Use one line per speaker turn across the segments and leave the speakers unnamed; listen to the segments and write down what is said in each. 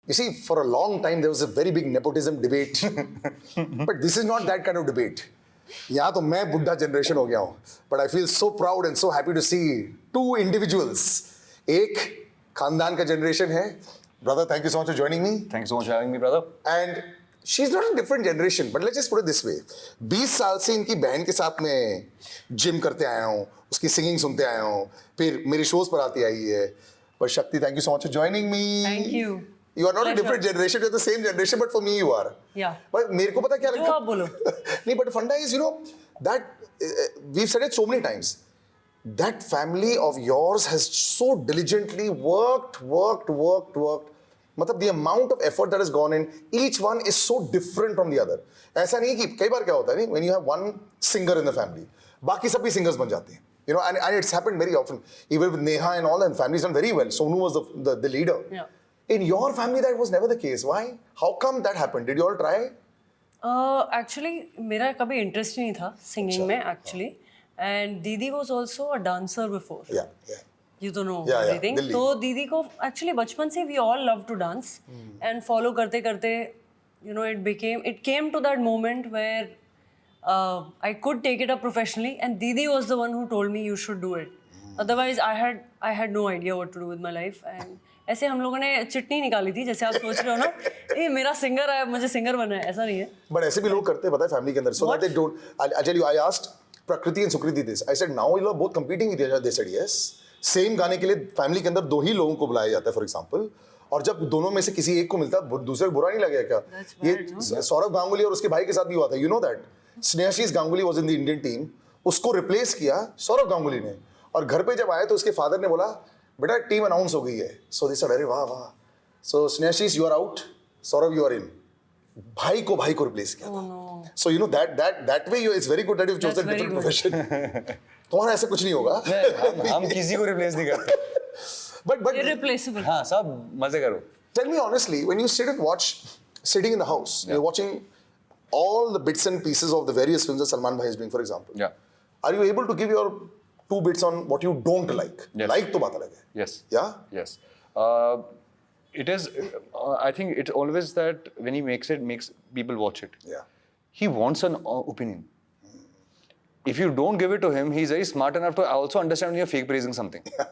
You see, for a long time there was a very big nepotism debate, but this is not that kind of debate. यहाँ तो मैं बुढ़ा generation हो गया हूँ, but I feel so proud and so happy to see two individuals. एक खानदान का generation है. Brother, thank you so much for joining me.
Thanks so much for having me, brother.
And she's not a different generation, but let's just put it this way. 20 साल से इनकी बहन के साथ में जिम करते आया हूँ, उसकी सिंगिंग सुनते आया हूँ, फिर मेरे शोज पर आती आई है. But Shakti, thank you so much for joining me.
Thank you.
You are not
Pleasure.
a different generation, you're the same generation, but for me you are.
Yeah.
But मेरे को पता क्या लगता है?
जो आप बोलो.
नहीं, but the funda is, you know, that we've said it so many times. That family of yours has so diligently worked. मतलब the amount of effort that has gone in, each one is so different from the other. ऐसा नहीं कि कई बार क्या होता है नहीं, when you have one singer in the family, बाकी सब भी singers बन जाते हैं. You know, and it's happened very often. Even with Neha and all, and family's done very well. Sonu was the leader.
Yeah.
In your family, that was never the case. Why? How come that happened? Did you all try?
Actually, मेरा कभी interest ही नहीं था singing में actually. And Didi was also a dancer before.
Yeah.
You don't know
Yeah,
anything.
Delhi.
तो दीदी को actually बचपन से we all love to dance and follow करते करते, you know, it came to that moment where I could take it up professionally, and Didi was the one who told me you should do it. Otherwise, I had no idea what to do with my life. And ऐसे हम लोगों ने चिटनी निकाली थी, जैसे आप सोच रहे हो ना, ये मेरा सिंगर है, मुझे सिंगर बनना है, ऐसा नहीं है.
But ऐसे भी लोग करते हैं, पता है, family के अंदर. So that they don't. I tell you, I asked Prakriti and Sukriti this. I said, now you are both competing with each other. They said yes. Same गाने के लिए family के अंदर दो ही लोगों को बुलाया जाता है, for example. और जब दोनों में से किसी एक को मिलता है, दूसरे को बुरा नहीं लगेगा क्या? ये सौरभ गांगुली और उसके भाई के साथ भी हुआ था. You know that? Snehashish Ganguly was in the Indian team. उसको replace किया सौरभ गांगुली ने. और घर पे जब आए तो उसके father ने बोला, बेटा टीम अनाउंस हो गई है. So they said, अरे वाह वाह. So Snehashish, you are out. Saurabh, you are in. भाई को रिप्लेस किया था. So you know that way it's very good that you've chosen different profession. तुम्हारा ऐसा कुछ नहीं होगा.
हम किसी को रिप्लेस नहीं करते.
But
Irreplaceable.
हाँ, सब मजे करो.
tell me honestly, when you sit and watch, sitting in the house, you're watching all the bits and pieces of the various films that Salman Bhai is doing, for example.
Yeah.
Are you able to give your 2 bits on what you don't like?
Yes.
Like तो बात अलग है.
Yes.
Yeah?
Yes. It is. I think it's always that when he makes people watch it.
Yeah.
He wants an opinion. If you don't give it to him, he's very smart enough to also understand when you're fake praising something.
Yeah.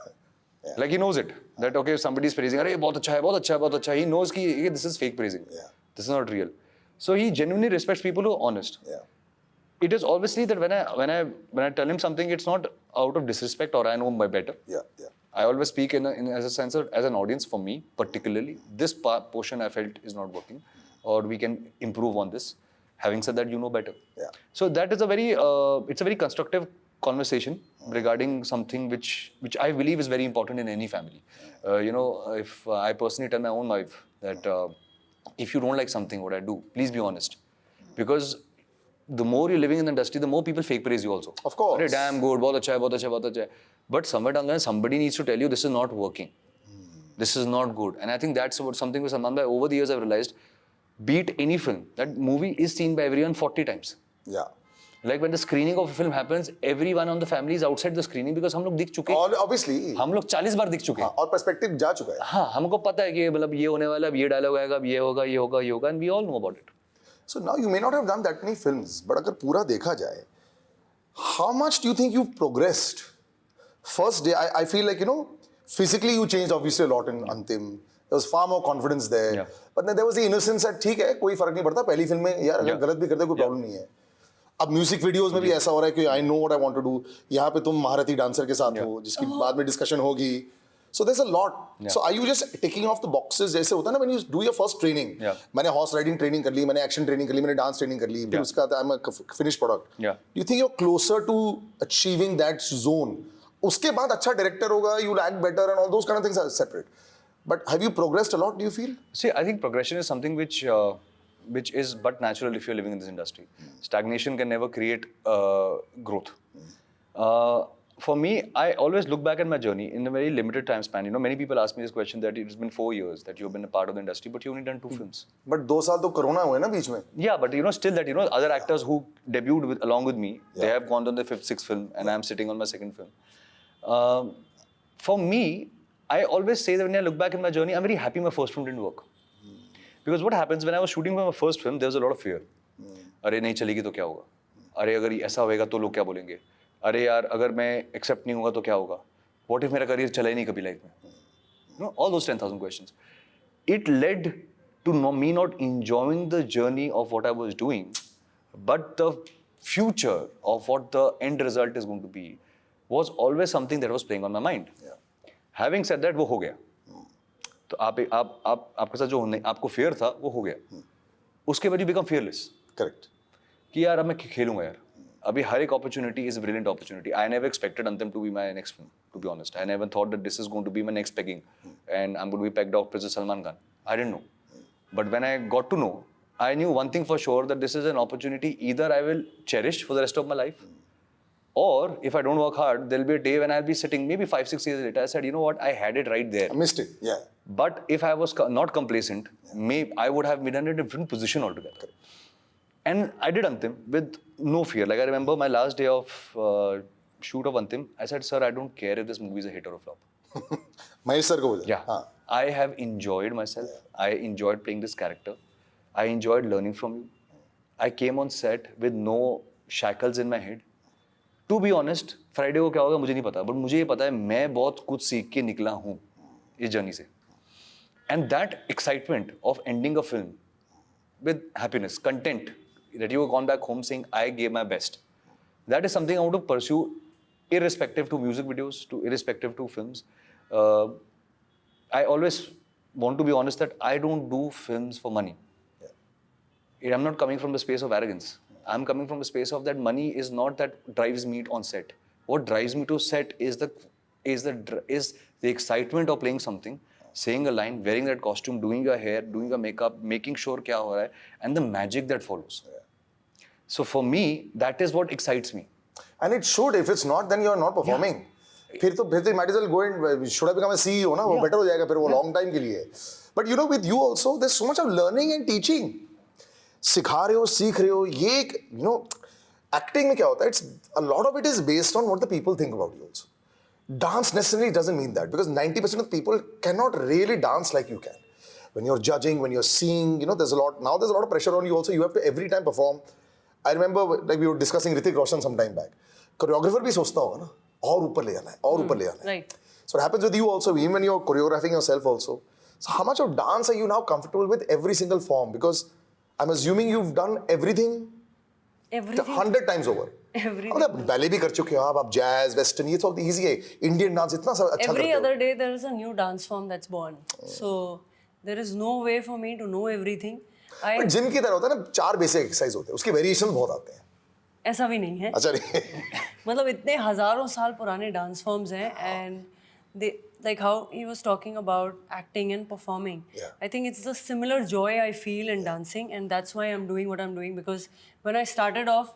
Like he knows it. That okay, if somebody is praising, अरे बहुत अच्छा है, बहुत अच्छा है, बहुत अच्छा है. He knows कि this is fake praising.
Yeah.
This is not real. So he genuinely respects people who are honest.
Yeah.
It is obviously that when I tell him something, it's not out of disrespect or I know my better.
Yeah.
I always speak in as a sense of, as an audience for me particularly. This portion I felt is not working, or we can improve on this. Having said that, you know better.
Yeah.
So that is it's a very constructive conversation regarding something which I believe is very important in any family. You know, if I personally tell my own wife that if you don't like something, what I do, please be honest, because the more you're living in the industry, the more people fake praise you also.
Of course.
Arey, damn good, बहुत अच्छा है, बहुत अच्छा है, बहुत अच्छा है. But somewhere down the line, somebody needs to tell you this is not working. This is not good. And I think that's something with Salman Bhai. Over the years, I've realized, beat any film, that movie is seen by everyone 40 times.
Yeah.
Like when the screening of a film happens, everyone on the family is outside the screening because हम लोग दिख चुके हैं.
Obviously.
हम लोग 40 बार दिख चुके हैं.
और perspective जा चुका है.
हाँ, हमको पता है कि मतलब ये होने वाला है, ये डायलॉग आएगा, ये होगा, ये होगा, ये होगा, and we all know about it.
So now you may not have done that many films, but अगर पूरा देखा जाए, how much do you think you've progressed? First day, I feel like, you know, physically you changed obviously a lot in Antim. There was far more confidence there.
Yeah.
But then there was the innocence that ठीक है, कोई फर्क नहीं पड़ता. पहली film में यार अगर गलत भी करते कोई प्रॉब्लम नहीं है. अब म्यूजिक वीडियोस में भी ऐसा हो रहा है कि I know what I want to do. यहाँ पे तुम महारथी डांसर के साथ हो, जिसकी बाद में डिस्कशन होगी. So there's a lot.
Yeah.
So are you just ticking off the boxes जैसे होता है ना when you do your first training?
Yeah.
मैंने horse riding training कर ली, मैंने action training कर ली, मैंने dance training कर ली, फिर उसके बाद I'm a finished product.
Yeah.
Do you think you're closer to achieving that zone? उसके बाद अच्छा director होगा, you'll act better and all those kind of things are separate. But have you progressed a lot, do you feel?
See, I think progression is something which is but natural if you're living in this industry. Stagnation can never create growth. For me, I always look back at my journey in a very limited time span. You know, many people ask me this question that it's been 4 years that you've been a part of the industry, but you've only done 2 films.
But 2 साल तो corona हुए ना बीच में.
Yeah, but you know, still that, you know, other actors who debuted along with me, they have gone on their 5th, 6th film, and I'm sitting on my 2nd film. For me, I always say that when I look back in my journey, I'm very happy my first film didn't work. Because what happens when I was shooting my first film, there was a lot of fear. अरे नहीं चलेगी तो क्या होगा? अरे अगर ऐसा होएगा तो लोग क्या बोलेंगे? अरे यार अगर मैं accept नहीं होगा तो क्या होगा? What if मेरा career चला ही नहीं कभी life में? You know, all those 10,000 questions. It led to me not enjoying the journey of what I was doing, but the future of what the end result is going to be was always something that was playing on my mind.
Yeah.
Having said that, वो हो गया. तो आपके साथ जो आपको fear था वो हो गया. उसके बाद you become fearless.
Correct.
कि यार अब मैं खेलूंगा यार. अभी हर एक opportunity is a brilliant opportunity. I never expected Anthem to be my next film, to be honest. I never thought that this is going to be my next pegging, and I'm going to be pegged off Princess Salman Khan. I didn't know. But when I got to know, I knew one thing for sure, that this is an opportunity either I will cherish for the rest of my life, or if I don't work hard, there'll be a day when I'll be sitting maybe 5-6 years later. I said, you know what, I had it right there.
I missed it. Yeah.
But if I was not complacent, maybe I would have been in a different position altogether.
Correct.
And I did Anthem with no fear. Like I remember my last day of shoot of Anthem, I said, sir, I don't care if this movie is a hit or a flop.
Mahesh sir ko bola.
Yeah.
हाँ.
I have enjoyed myself. I enjoyed playing this character. I enjoyed learning from you. I came on set with no shackles in my head. To be honest, Friday को क्या होगा मुझे नहीं पता, but मुझे ये पता है मैं बहुत कुछ सीख के निकला हूँ इस जर्नी से. And that excitement of ending a film with happiness, content, that you have gone back home saying, I gave my best. That is something I want to pursue irrespective to music videos, to irrespective to films. I always want to be honest that I don't do films for money. Yeah. I'm not coming from the space of arrogance. I'm coming from the space of that money is not that drives me on set. What drives me to set is the excitement of playing something, saying a line, wearing that costume, doing your hair, doing your makeup, making sure kya ho raha hai, and the magic that follows. Yeah. So for me, that is what excites me.
And it should. If it's not, then you're not performing.
Yeah.
फिर तो might as well go and should have become a CEO ना, वो better हो जाएगा फिर वो long time के लिए. But you know, with you also, there's so much of learning and teaching. सिखा रहे हो, सीख रहे हो, ये एक, you know, acting में क्या होता है? It's a lot of it is based on what the people think about you also. Dance necessarily doesn't mean that, because 90% of people cannot really dance like you can. When you're judging, when you're seeing, you know, there's a lot of pressure on you also. You have to every time perform. I remember like we were discussing Hrithik Roshan some time back. Choreographer भी सोचता होगा ना, और ऊपर ले जाना है, और ऊपर ले जाना है.
Right.
So it happens with you also, even when you're choreographing yourself also. So how much of dance are you now comfortable with every single form? Because I'm assuming you've done everything 100 times over.
Everything.
मतलब ballet भी कर चुके हो आप jazz, western, ये तो easy है. Indian dance इतना सब अच्छा करते हो.
Every other day there is a new dance form that's born. So there is no way for me to know everything.
But gym की तरह होता है ना, 4 बेसिक एक्सरसाइज होते हैं, उसके वेरिएशन बहुत आते हैं.
ऐसा भी नहीं है.
अच्छा नहीं.
मतलब इतने हजारों साल पुराने डांस फॉर्म्स हैं, and they, like how he was talking about acting and performing.
Yeah.
I think it's the similar joy I feel in dancing, and that's why I'm doing what I'm doing, because when I started off,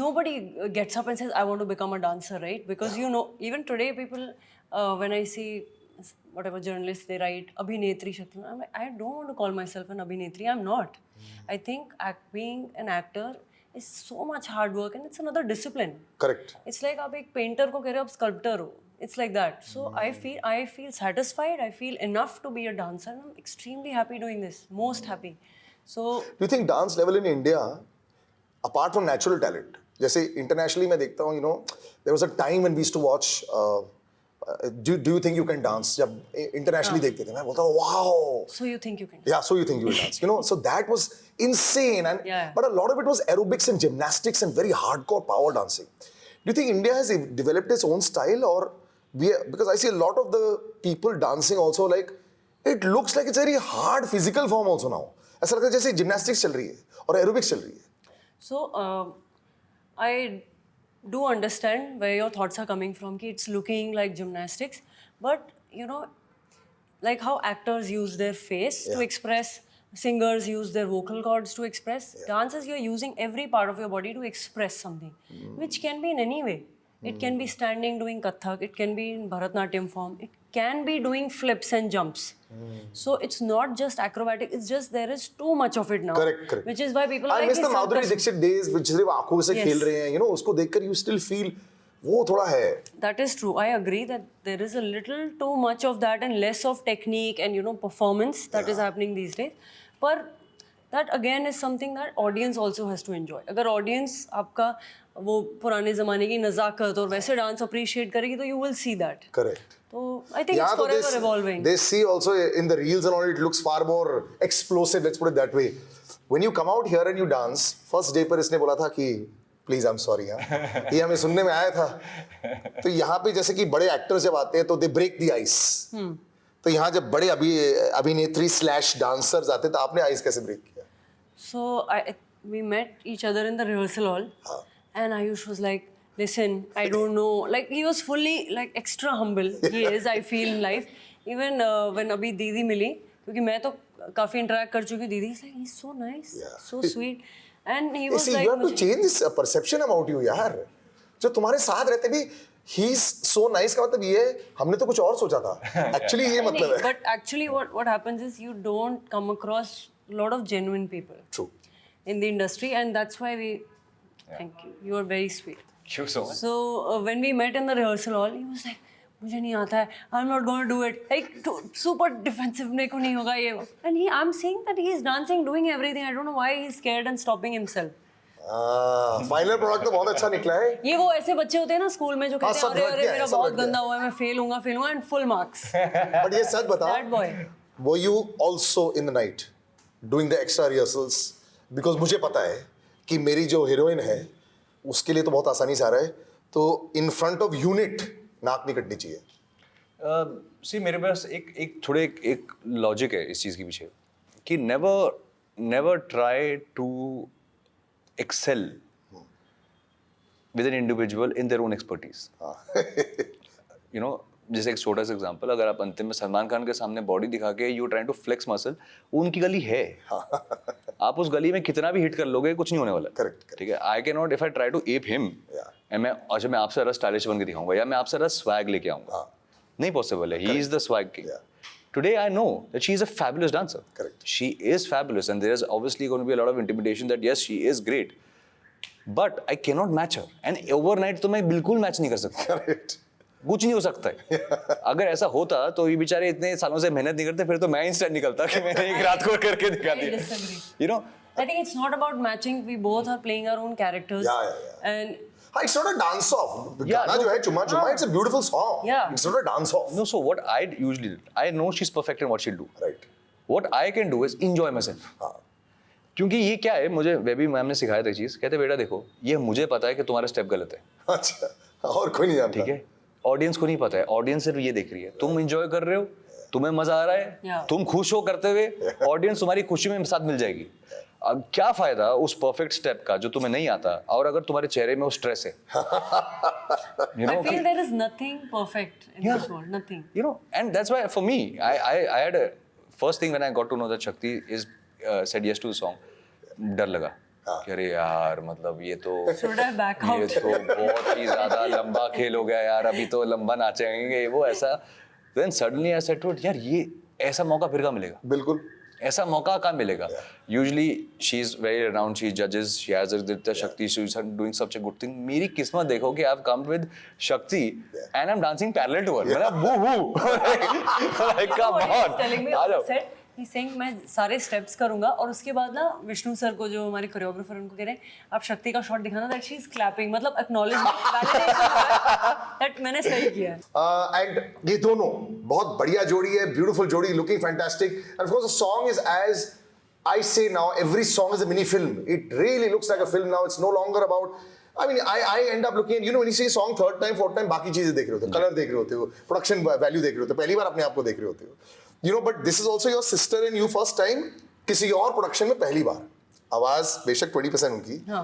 nobody gets up and says, I want to become a dancer, right? Because you know, even today people, when I see whatever journalists they write, Abhinetri Shakti, I'm like, I don't want to call myself an Abhinetri. I'm not. I think being an actor is so much hard work, and it's another discipline.
Correct.
It's like आप एक painter को कह रहे हो, आप sculptor हो. It's like that. So I feel satisfied. I feel enough to be a dancer. And I'm extremely happy doing this. Most happy. So
Do you think dance level in India, apart from natural talent, जैसे internationally मैं देखता हूँ, you know, there was a time when we used to watch. Do you think you can dance? जब internationally देखते थे, मैं बोलता हूँ, wow.
So you think you can?
Yeah, so you think you will dance? You know, so that was insane, and
Yeah.
but a lot of it was aerobics and gymnastics and very hardcore power dancing. Do you think India has developed its own style, or because I see a lot of the people dancing also, like it looks like it's a very hard physical form also now. ऐसा लगता है जैसे gymnastics चल रही है और aerobics चल रही है.
So I do understand where your thoughts are coming from. Ki it's looking like gymnastics, but you know, like how actors use their face to express, singers use their vocal cords to express. Dancers, you're using every part of your body to express something, which can be in any way. It can be standing doing Kathak, it can be in Bharatnatyam form, it can be doing flips and jumps. So it's not just acrobatic, it's just there is too much of it now.
Correct.
Which is why people
I
are like
miss the Madhuri Dixit days, which सिर्फ आँखों से
Yes.
खेल रहे हैं, you know, उसको देखकर you still feel वो थोड़ा है.
That is true. I agree that there is a little too much of that and less of technique and performance that is happening these days. But that again is something that audience also has to enjoy. अगर audience आपका वो पुराने ज़माने की नज़ाकत और वैसे dance appreciate करेगी तो you will see that.
Correct.
So I think it's forever evolving.
They see also in the reels and all, it looks far more explosive, let's put it that way. When you come out here and you dance, first day पर इसने बोला था कि please I am sorry. ये हमें सुनने में आया था. तो यहाँ पे जैसे कि बड़े एक्टर्स जब आते हैं तो दे ब्रेक द आइस. तो यहाँ जब बड़े अभिनेत्री / डांसर्स आते हैं तो आपने आइस कैसे ब्रेक किया?
So we met each other in the rehearsal hall, and Aayush was like, "Listen, I don't know." Like he was fully like extra humble. He is, I feel in life. Even when अभी दीदी मिली, क्योंकि मैं तो काफी interact कर चुकी हूँ. दीदी is like, he's so nice, so sweet, and he was like,
you have to change this perception about you यार. जो तुम्हारे साथ रहते भी he's so nice का मतलब ये हमने तो कुछ और सोचा था. Actually ये मतलब है.
But actually what happens is you don't come across a lot of genuine people.
True.
In the industry, and that's why we thank you. You are very sweet.
Thank you so much.
So when we met in the rehearsal hall, he was like, मुझे नहीं आता है, I'm not going to do it. Like super defensive, मेरे को नहीं होगा ये. And I'm saying that he is dancing, doing everything. I don't know why he's scared and stopping himself.
Final product तो बहुत अच्छा निकला है.
ये वो ऐसे बच्चे होते हैं ना स्कूल में जो कहते हैं अरे मेरा बहुत गंदा हुआ है, मैं fail हूँगा and full marks.
But ये सच बता.
That boy.
Were you also in the night doing the extra rehearsals? Because मुझे पता है कि मेरी जो हीरोइन है उसके लिए तो बहुत आसानी से आ रहा है. तो in front of unit नाक नहीं कटनी चाहिए.
सी मेरे पास एक लॉजिक है इस चीज़ के पीछे कि never try to excel with an individual in their own expertise. You know, जैसे एक छोटा सा एग्जांपल, अगर आप अंतिम में सलमान खान के सामने बॉडी दिखा के you trying to flex muscle, उनकी गली है. आप उस गली में कितना भी हिट कर लोगे कुछ नहीं होने वाला.
करेक्ट.
ठीक है. I can not if I try to ape him मैं आपसे ज़रा स्टाइलिश बन के दिखाऊंगा या मैं आपसे ज़रा स्वैग लेके आऊंगा. नहीं पॉसिबल है. He is the swag king. Today I know that she is a fabulous dancer.
Correct.
She is fabulous, and there is obviously going to be a lot of intimidation that yes, she is great, but I cannot match her. And overnight तो मैं बिल्कुल match नहीं कर सकता.
Correct.
कुछ नहीं हो सकता है. अगर ऐसा होता तो ये बेचारे इतने सालों से मेहनत नहीं करते, फिर तो मैं इंस्टेंट निकलता कि मैंने एक रात को करके दिखा
I
दिया.
disagree.
You know.
I think it's not about matching. We both are playing our own characters.
Yeah.
And
It's not a dance off.
Yeah,
गाना जो है चुम्मा चुम्मा, it's a beautiful song.
Yeah.
It's not a dance off.
No, so what I usually do, I know she's perfect in what she'll do.
Right.
What I can do is enjoy myself.
हाँ.
क्योंकि ये क्या है, मुझे baby ma'am ने सिखाया था चीज़. कहते बेटा देखो, ये मुझे पता है कि तुम्हारा स्टेप गलत है.
अच्छा. और कोई नहीं जानता.
ठीक है. ऑडियंस को नहीं पता है. ऑडियंस सिर्फ ये देख रही है. तुम एंजॉय कर रहे हो, तुम्हें मजा आ रहा है,
Yeah.
तुम खुश हो करते हुए, ऑडियंस तुम्हारी खुशी में साथ मिल जाएगी. अब क्या फायदा उस परफेक्ट स्टेप का जो तुम्हें नहीं आता और अगर तुम्हारे चेहरे में वो स्ट्रेस है.
I feel there is nothing perfect in this world. Nothing.
You know, and that's why for me, I had a first thing when I got to know that Shakti is said yes to the song. डर लगा कि अरे यार मतलब ये तो
Should I back out?
ये तो बहुत ही ज्यादा लंबा खेल हो गया यार. अभी तो लंबा नाचेंगे वो ऐसा. Then suddenly I said to it, यार ये ऐसा मौका फिर कहाँ मिलेगा.
बिल्कुल.
ऐसा मौका कहाँ मिलेगा. Usually she is very renowned, she judges, she has the Shakti, she is doing such a good thing. मेरी किस्मत देखो कि I've come with Shakti and I'm dancing parallel to her. मतलब woo like come on.
Telling me on set, he's saying मैं सारे steps करूँगा और उसके बाद ना विष्णु सर को जो हमारे कोरियोग्राफर उनको कह रहे हैं आप शक्ति का शॉट दिखाना that she is clapping. मतलब acknowledgement, validation that मैंने सही किया है.
And ये दोनों बहुत बढ़िया जोड़ी है, beautiful जोड़ी, looking fantastic. And of course the song is, as I say now, every song is a mini film. It really looks like a film now. It's no longer about, I mean, I end up looking at, you know, when you see a song third time, fourth time, बाकी चीजें देख रहे होते हो, colour देख रहे होते हो, प्रोडक्शन वैल्यू देख रहे होते हो, पहली बार अपने आप को देख रहे होते हो. You know, but this is also your sister and you first time किसी और प्रोडक्शन में पहली बार. आवाज बेशक 20% उनकी.
हाँ.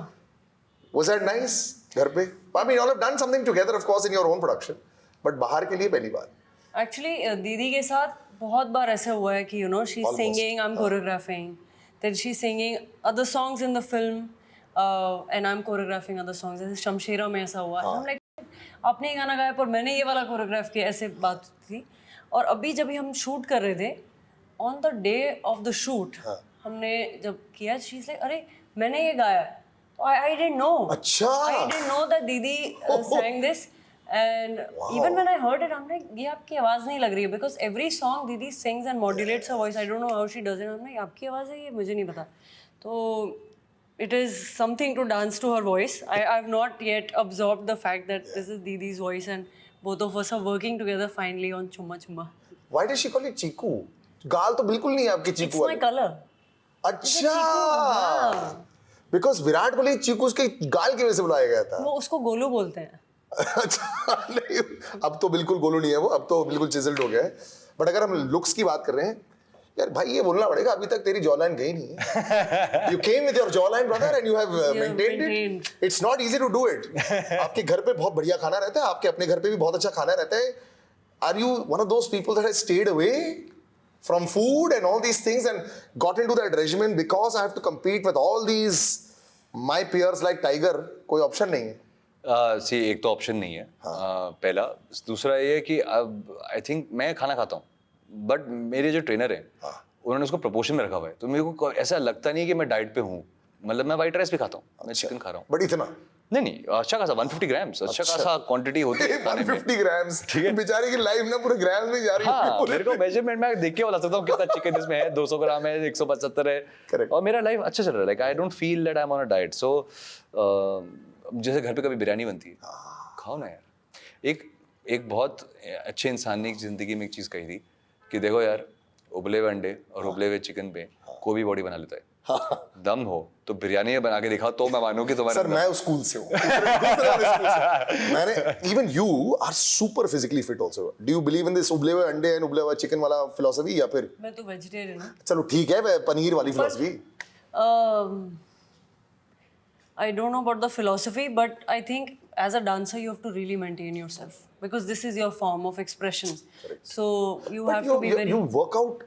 Was that nice? घर पे? I mean, you all have done something together, of course, in your own production. But बाहर के लिए पहली बार.
Actually, दीदी के साथ बहुत बार ऐसा हुआ है कि she's
Almost.
singing, I'm choreographing. Then she's singing other songs in the film, and I'm choreographing other songs. जैसे शमशेरा में ऐसा हुआ. I'm like, आपने ये गाना गाया पर मैंने ये वाला कोरियोग्राफ किया, ऐसे बात थी. और अभी जब हम शूट कर रहे थे, on the day of the shoot, हमने जब किया, she's like, अरे मैंने ये गाया. I didn't know.
अच्छा.
I didn't know that Didi sang this. And even when I heard it, I'm like, ये आपकी आवाज नहीं लग रही है, because every song Didi sings and modulates her voice. I don't know how she does it. I'm like, आपकी आवाज है ये, मुझे नहीं पता. तो it is something to dance to her voice. I've not yet absorbed the fact that this is Didi's voice and both of us are working together finally on Chumma Chumma.
Why does she call it चीकू? गाल तो बिल्कुल नहीं है आपकी चीकू
It's my color.
अच्छा. Because Virat Kohli चीकू उसके गाल की वजह से बुलाया गया था.
वो उसको गोलू बोलते हैं.
अच्छा नहीं, अब तो बिल्कुल गोलू नहीं है वो, अब तो बिल्कुल चिजल्ड हो गया है. बट अगर हम लुक्स की बात कर रहे हैं, यार भाई ये बोलना पड़ेगा, अभी तक तेरी जॉ लाइन गई नहीं है. You came with your jaw line, brother, and you have maintained it. It's not easy to do it. आपके घर पे बहुत बढ़िया खाना रहता है, आपके अपने घर पे भी बहुत अच्छा खाना रहता है. Are you one of those people that has stayed away from food and all these things and got into that regimen because I have to compete with all these my peers like Tiger? कोई option नहीं है.
सी एक तो option नहीं है. पहला. दूसरा ये है कि अब आई थिंक मैं खाना खाता हूँ, बट मेरे जो ट्रेनर हैं उन्होंने उसको प्रपोर्शन में रखा हुआ है, तो मेरे को ऐसा लगता नहीं है कि मैं डाइट पे हूँ. मतलब मैं व्हाइट राइस भी खाता हूँ, मैं चिकन खा रहा हूँ.
बट इतना
नहीं, अच्छा खासा 150 ग्राम्स, अच्छा खासा क्वांटिटी होती है.
150 ग्राम्स, ठीक है. बेचारे की लाइफ ना पूरे ग्राम्स में जा रही है.
हाँ, मेरे को मेजरमेंट में देख के बता सकता हूँ कितना चिकन इसमें है. 200 ग्राम है, 175 है.
Correct.
और मेरा लाइफ अच्छा चल रहा है. Like I don't feel that I am on a diet. So जैसे घर पे कभी बिरयानी बनती है, खाओ ना यार. एक बहुत अच्छे इंसान ने एक जिंदगी में एक चीज कही थी कि देखो यार, उबले हुए अंडे और उबले हुए चिकन पे कोई भी बॉडी बना लेता है. दम हो तो बिरयानी में बना के दिखाओ तो मैं मानूं कि तुम्हारा.
सर मैं उस स्कूल से हूँ. मैंने even you are super physically fit also. Do you believe in this उबले हुए अंडे एंड उबले हुए चिकन वाला फिलॉसफी, या फिर?
मैं तो वेजिटेरियन हूँ.
चलो ठीक है, पनीर वाली philosophy.
I don't know about the philosophy, but I think as a dancer you have to really maintain yourself because this is your form of expression. Correct. So you have to be very.
You work out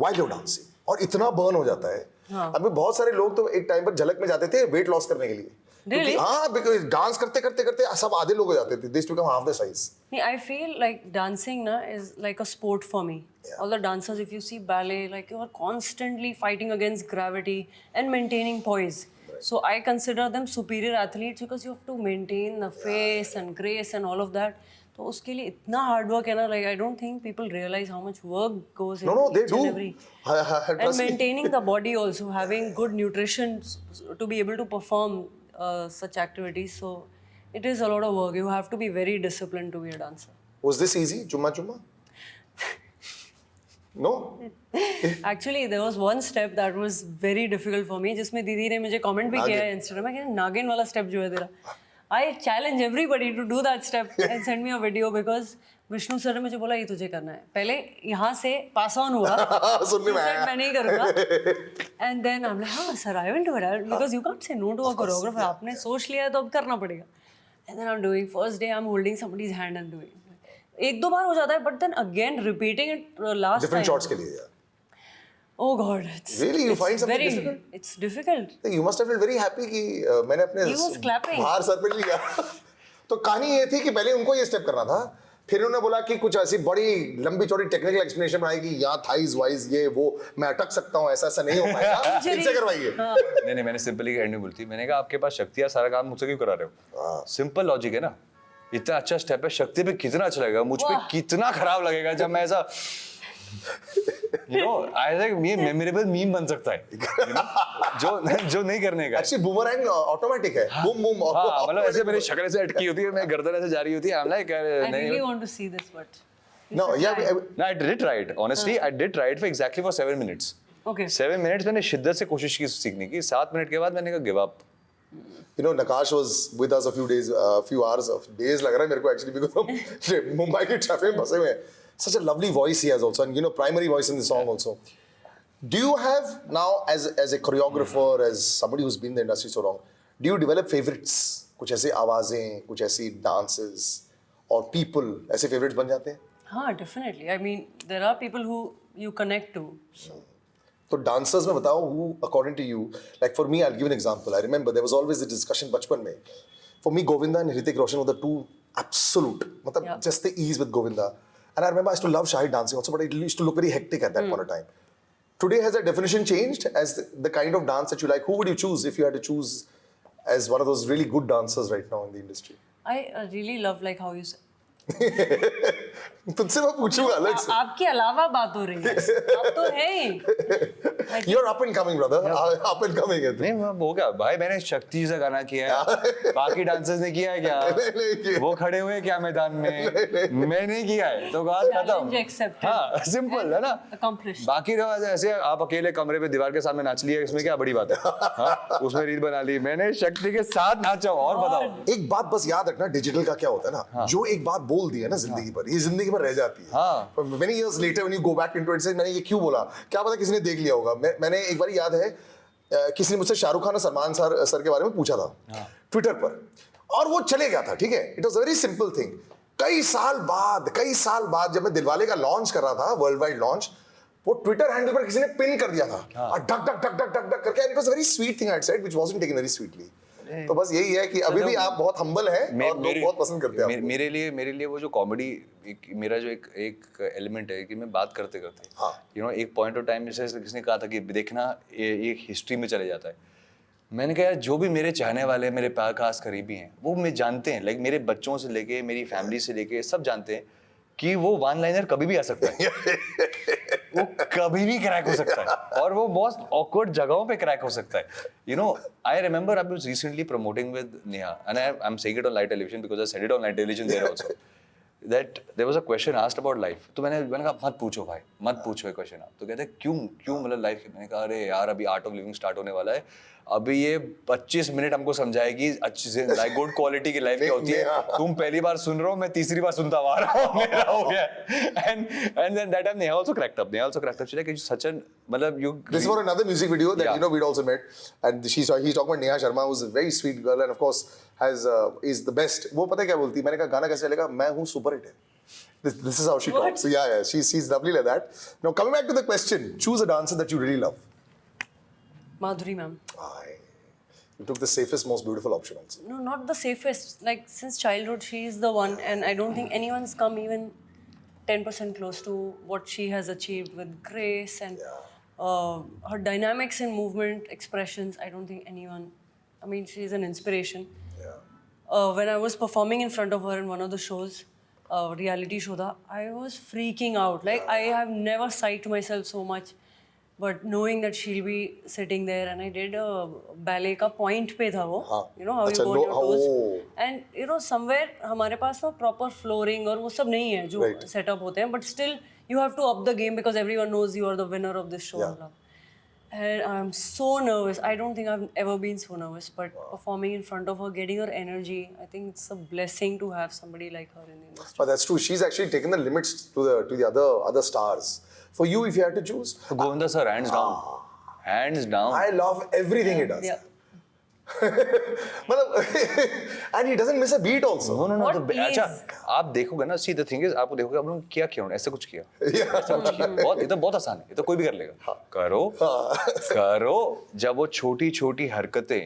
while you're dancing और इतना burn हो जाता है. अभी बहुत सारे लोग तो एक टाइम पर झलक में जाते थे वेट लॉस करने के लिए.
Really?
हाँ, because डांस करते करते सब आधे लोग हो जाते थे. They used to become half the size.
I feel like dancing na is like a sport for me. Yeah. All the dancers, if you see ballet, like you are constantly fighting against gravity and maintaining poise. Right. So I consider them superior athletes because you have to maintain the face and grace and all of that. तो उसके लिए इतना hard work है ना, like I don't think people realize how much work goes into each and every. And maintaining the body also, having good nutrition to be able to perform such activities. So it is a lot of work. You have to be very disciplined to be a dancer.
Was this easy, Chumma Chumma? No?
Actually, there was one step that was very difficult for me, जिसमें दीदी ने मुझे comment भी किया है Instagram में कि नागिन वाला step जो है तेरा. I challenge everybody to do that step and send me a video because Vishnu sir ने मुझे बोला ये तुझे करना है. पहले यहाँ से पास ऑन हुआ,
सुनने में आया.
मैं नहीं करूँगा. And then I'm like, हाँ sir, I will do it because you can't say no to a choreographer. आपने सोच लिया है तो अब करना पड़ेगा. And then I'm doing. First day I'm holding somebody's hand and doing. एक दो बार हो जाता है, but then again repeating it last
different
time.
shots के लिए.
Oh God, it's
really you
it's
find something
very,
difficult?
It's difficult.
You must have felt very happy कि मैंने अपने
He was clapping.
बाहर सर पे लिया. तो कहानी ये थी कि पहले उनको ये स्टेप करना था, फिर उन्होंने बोला कि कुछ ऐसी बड़ी लंबी चौड़ी टेक्निकल एक्सप्लेनेशन बनाई कि यहाँ थाइज वाइज ये वो मैं अटक सकता हूँ, ऐसा नहीं हो पाएगा, इनसे करवाइए.
नहीं, मैंने सिंपली एंड में बोलती. मैंने कहा आपके पास शक्ति है, सारा काम मुझसे क्यों करा रहे हो? सिंपल लॉजिक है ना. इतना अच्छा स्टेप है, शक्ति पे कितना अच्छा लगेगा, मुझ पे कितना खराब लगेगा जब मैं ऐसा I think ये मेमोरेबल मीम बन सकता है, जो नहीं करने का.
Actually boomerang ऑटोमेटिक है. Boom boom.
हाँ, मतलब ऐसे मेरी शक्ल ऐसे अटकी होती है, मैं गर्दन ऐसे जा रही होती है. I'm like,
I really want to see this, but
no, yeah,
no, I did try it. Honestly, I did try it for exactly for 7 minutes.
Okay.
7 minutes मैंने शिद्दत से कोशिश की सीखने की. 7 मिनट के बाद मैंने कहा give up.
You know, Nakash was with us a few days, days लग रहा है मेरे को actually because हम मुंबई के ट्रैफिक में फंसे हुए हैं. Such a lovely voice he has also, and you know, primary voice in the song also. Do you have now, as a choreographer, as somebody who's been in the industry so long, do you develop favorites? कुछ ऐसे आवाजें, कुछ ऐसी dances, or people ऐसे favorites बन जाते हैं?
हाँ, definitely. I mean, there are people who you connect to. So.
तो dancers में बताओ who, according to you, like for me, I'll give an example. I remember there was always the discussion बचपन में. For me, Govinda and Hrithik Roshan were the two absolute. मतलब just the ease with Govinda. And I remember I used to love Shahid dancing also, but it used to look very hectic at that point of time. Today, has that definition changed as the kind of dance that you like? Who would you choose if you had to choose as one of those really good dancers right now in the industry?
I really love like how you said.
तुझसे मैं पूछूंगा अलग से.
आपके अलावा बात हो रही है. आप तो है ही.
You're up and coming, brother. Up and coming है.
नहीं मैं हो गया भाई, मैंने शक्ति से गाना किया है, बाकी डांसर्स ने किया है क्या?
नहीं.
वो खड़े हुए क्या मैदान में? मैंने किया है तो बात खत्म.
Challenge accepted.
हाँ सिंपल है ना.
Accomplished.
बाकी रहा ऐसे आप अकेले कमरे पे दीवार के सामने नाच लिया, इसमें क्या बड़ी बात है? हाँ? उसमें रील बना ली, मैंने शक्ति के साथ नाचा. और बताओ.
एक बात बस याद रखना, डिजिटल का क्या होता है ना, जो एक बात बोल दी है ना जिंदगी पर, ये जिंदगी भर रह जाती है.
हाँ.
Many years later when you go back into it, say मैंने ये क्यों बोला, क्या पता किसी ने देख लिया होगा. मैंने एक बार याद है किसी ने मुझसे शाहरुख खान और सलमान सर के बारे में पूछा था ट्विटर पर, और वो चले गया था. ठीक है, it was a very simple thing. कई साल बाद जब मैं दिलवाले का लॉन्च कर रहा था, वर्ल्ड वाइड लॉन्च, वो ट्विटर हैंडल पर किसी ने पिन कर दिया था और duck duck duck duck duck duck करके. And it was a very sweet thing I said which wasn't taken very sweetly. तो बस यही है कि अभी भी आप बहुत हम्बल हैं और लोग बहुत पसंद करते हैं.
मेरे लिए वो जो कॉमेडी मेरा जो एक एलिमेंट है कि मैं बात करते यू नो एक पॉइंट ऑफ टाइम में से किसने कहा था कि देखना ये एक हिस्ट्री में चले जाता है. मैंने कहा यार जो भी मेरे चाहने वाले, मेरे खास करीबी हैं, वो मैं जानते हैं, लाइक मेरे बच्चों से लेके मेरी फैमिली से लेके सब जानते हैं कि वो वन लाइनर कभी भी आ सकता है. वो कभी भी क्रैक हो सकता है और वो बहुत ऑकवर्ड जगहों पे क्रैक हो सकता है. You know I remember I was recently promoting with Neha and I am saying it on live television because I said it on live television there also that there was a question asked about life. तो मैंने कहा मत पूछो भाई, मत पूछो ये question आप. तो कहते हैं क्यों मतलब लाइफ. मैंने कहा अरे यार अभी आर्ट ऑफ लिविंग स्टार्ट होने वाला है, अभी ये 25 मिनट हमको समझाएगी अच्छी से लाइक गुड क्वालिटी की लाइफ क्या होती है. तुम पहली बार सुन रहे हो, मैं तीसरी बार सुनता आ रहा हूँ, मेरा हो गया. And then that time Neha also cracked up. She's like such an मतलब you.
This is for another music video that you know we'd also met, and he's talking about Neha Sharma, who's a very sweet girl and of course is the best. वो पता है क्या बोलती है? मैंने कहा गाना कैसे चलेगा? मैं हूँ सुपर हिट है. This is how she talks. So yeah, she's lovely like that. Now coming back to the question, choose a dancer that you really love.
Madhuri ma'am.
You took the safest, most beautiful option also.
No, not the safest. Like since childhood, she is the one, and I don't think anyone's come even 10% close to what she has achieved with grace and her dynamics in movement, expressions. I don't think anyone. I mean, she's an inspiration.
Yeah.
When I was performing in front of her in one of the shows, reality show tha, I was freaking out. Like I have never psyched myself so much. But knowing that she'll be sitting there, and I did a ballet का point पे था वो, you know how you go on your toes, and you know somewhere हमारे पास ना proper flooring और वो सब नहीं है जो setup होते हैं, but still you have to up the game because everyone knows you are the winner of this show. And I'm so nervous. I don't think I've ever been so nervous, but performing in front of her, getting her energy, I think it's a blessing to have somebody like her in the industry.
But that's true. She's actually taken the limits to the other stars. For you, if you had to choose,
Govinda sir, hands down.
I love everything he does.
Yeah.
And he doesn't miss a beat also.
No. अच्छा आप देखोगे ना, see the thing is आप देखोगे आप लोगों ने क्या किया उन्होंने, ऐसे कुछ किया. बहुत ये तो बहुत आसान है, ये तो कोई भी कर लेगा. करो जब वो छोटी हरकतें,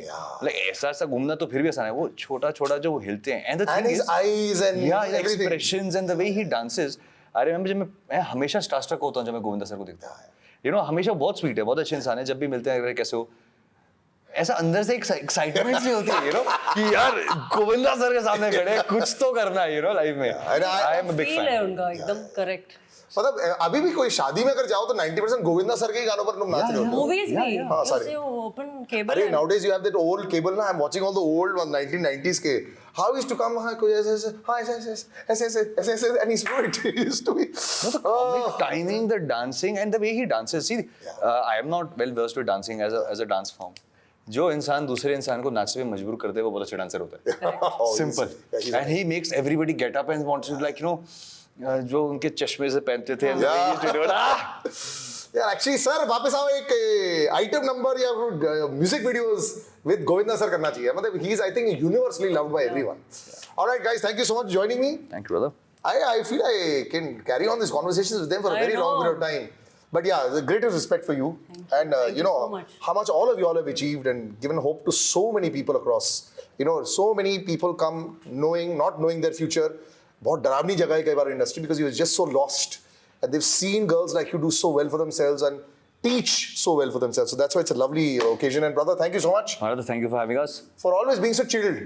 like ऐसा घूमना तो फिर भी आसान है, वो छोटा जो वो हिलते हैं, and the thing
his
is
eyes and
yeah,
everything.
expressions and the way he dances. I remember जब मैं हमेशा स्टारस्ट्रक होता हूँ जब मैं गोविंदा सर को देखता हूँ. You know हमेशा बहुत स्वीट है, बहुत अच्छे इंसान है, जब भी मिलते हैं कैसे हो, ऐसा अंदर से एक एक्साइटमेंट सी होती है, you know, कि यार गोविंदा सर के सामने खड़े कुछ तो करना है, you know, लाइफ में. I am a big fan.
Feel है उनका एकदम करेक्ट.
मतलब अभी भी कोई शादी में अगर जाओ तो 90% गोविंदा सर के ही गानों पर लोग नाच रहे होते हैं.
Movies भी.
हाँ, sorry.
जैसे वो open cable.
अरे nowadays you have that old cable ना, I'm watching all the old 1990s के. How used to come हाँ कोई ऐसे and he's good. He used to be.
No, the comic timing, the dancing and the way he dances. See, I am not well versed with dancing as a dance form. जो इंसान दूसरे इंसान को नाचने में मजबूर कर दे वो बहुत अच्छा डांसर होता है. Simple. And he makes everybody get up and wants to, like, you know, जो उनके चश्मे से पहनते थे.
Yeah, actually sir वापस आओ, एक आइटम नंबर या music videos with Govinda sir करना चाहिए. मतलब he is I think universally loved by everyone. All right guys, thank you so much for joining me.
Thank you, brother.
I feel I can carry on these conversations with them for a very long period of time. But yeah, the greatest respect for you. And you know
so
how much all of you all have achieved and given hope to so many people across. You know, so many people come not knowing their future. बहुत डरावनी जगह है कई बार industry because you're just so lost. And they've seen girls like you do so well for themselves, and teach so well for themselves. So that's why it's a lovely occasion. And brother, thank you so much
Thank you for having us.
for always being so chilled.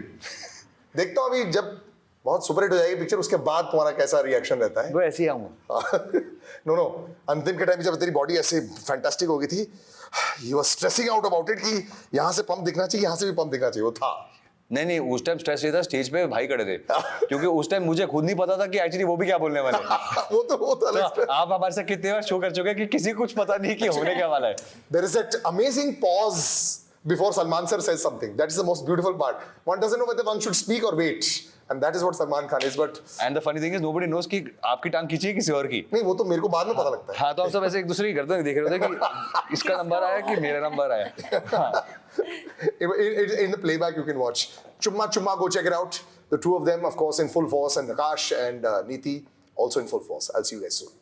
देखता हूँ अभी जब बहुत super hit हो जाएगी picture, उसके बाद तुम्हारा कैसा रिएक्शन रहता है.
वो ऐसे ही आऊंगा.
नो अंतिम के टाइम जब तेरी बॉडी ऐसे फैंटास्टिक हो गई थी, you are stressing out about it कि यहाँ से पंप दिखना चाहिए, यहाँ से भी पंप दिखना चाहिए. वो था
नहीं उस टाइम स्ट्रेस नहीं था, स्टेज पे भाई खड़े थे. क्योंकि उस टाइम मुझे खुद नहीं पता था कि एक्चुअली वो भी क्या बोलने वाले हैं.
वो तो अलग
तो आप हमारे साथ कितने बार शो कर चुके हैं कि किसी को कुछ पता नहीं कि होने क्या वाला है.
There is that amazing pause before Salman sir says something. That is the most beautiful part. One doesn't know whether one should speak or wait. And that is what Salman Khan is. But
and the funny thing is nobody nose कि आपकी टांग खींची है किसी और की.
नहीं, वो तो मेरे को बाद में पता लगता है.
हाँ, तो आप सब ऐसे एक दूसरे की गर्दन देख रहे थे कि इसका नंबर आया कि मेरा नंबर आया. हाँ.
In the playback, you can watch Chumma Chumma. Go check it out. The two of them, of course, in full force, and Nakash and Neeti also in full force. I'll see you guys soon.